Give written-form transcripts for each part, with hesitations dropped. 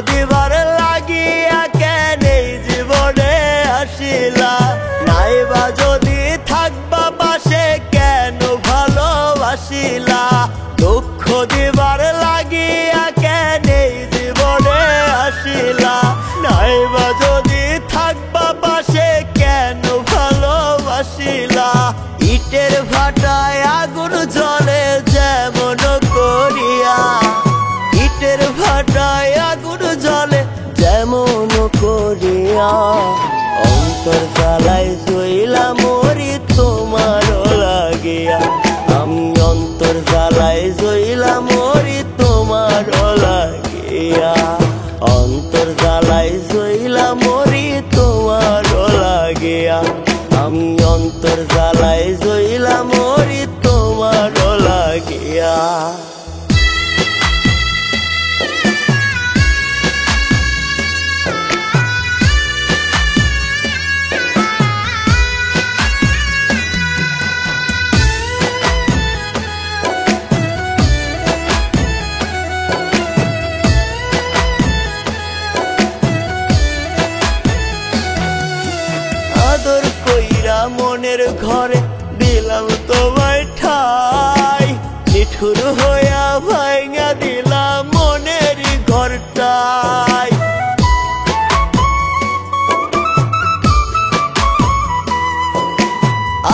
দিবার লাগিয়া কেন এই জীবনে আসিলা, নাইবা যদি থাকবা পাশে কেন ভালোবাসিলা। দুঃখ দিবার লাগিয়া কেন এই জীবনে আসিলা, নাইবা যদি থাকবা পাশে কেন ভালোবাসিলা। ইটের ভাটায় আগুন জ্বলে যেমন করিয়া, ইটের ভাটায় আগুন জ্বলে যেমন করিয়া। অন্তর জ্বালায় জ্বলা মরি তোমার লাগিয়া, আমি অন্তর জ্বালায় জ্বলা মরি তোমার লাগিয়া। অন্তর জ্বালায় জ্বলা মরি তোমার লাগিয়া, আমি অন্তর জ্বালায় জ্বলা মরি তোমার লাগিয়া। আদর কইরা মনের ঘরে দিলাম তোমায় ঠাই, নিঠুর হইয়া ভাঙা দিলাম মনের ঘরটাই।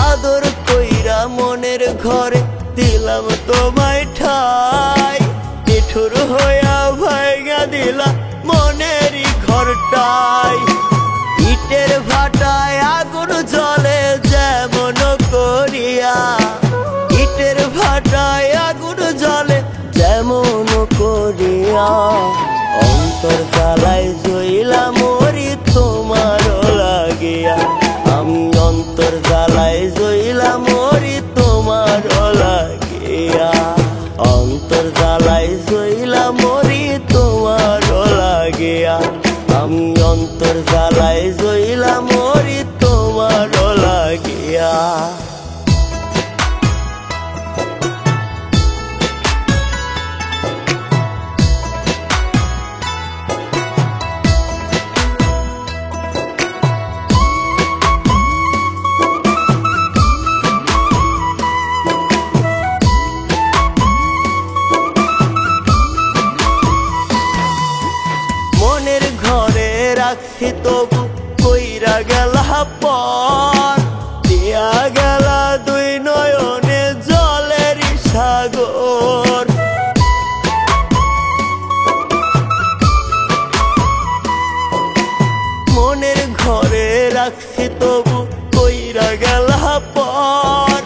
আদর কইরা মনের ঘরে দিলাম তোমায় ঠাই, নিঠুর হইয়া ভাঙা দিলাম মনের ঘরটাই। ইটের ভাটায় আগুন জ্বলে যেমন করিয়া, ইটের ভাটায় আগুন জ্বলে যেমন করিয়া। অন্তর জ্বালায় জ্বলা মরি তোমার লাগিয়া, আমি অন্তর জ্বালায় জ্বলা মরি তোমার লাগিয়া। অন্তর জ্বালায় জ্বলা মরি তোমার লাগিয়া, আমি অন্তর জ্বালায় জ্বলা মরি তোমার লাগিয়া। মনের ঘরে রাখছি তবু কইরা গেলা পর, দিয়া গেলা দুই নয়নে জলের সাগর। মনের ঘরে রাখছি তবু কইরা গেলা পর,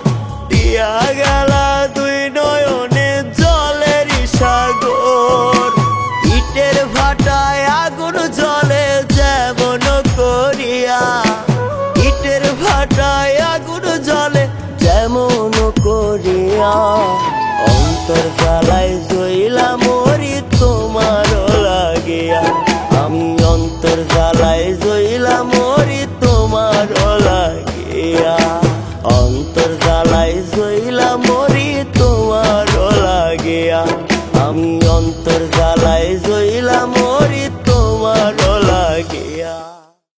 দিয়া গেলা দুই নয়নে জলের সাগর। ইটের ভাটায় আগুন জ্বলে যেমন করিয়া, ইটের ভাটায় আগুন জ্বলে যেমন করিয়া। অন্তর জ্বালায় জ্বলা মরি তোমার লাগিয়া, আমি অন্তর জ্বালায় জ্বলা মরি তোমার লাগিয়া। অন্তর জ্বালায় জ্বলা মরি তোমার লাগিয়া, আমি অন্তর জ্বালায় জ্বলা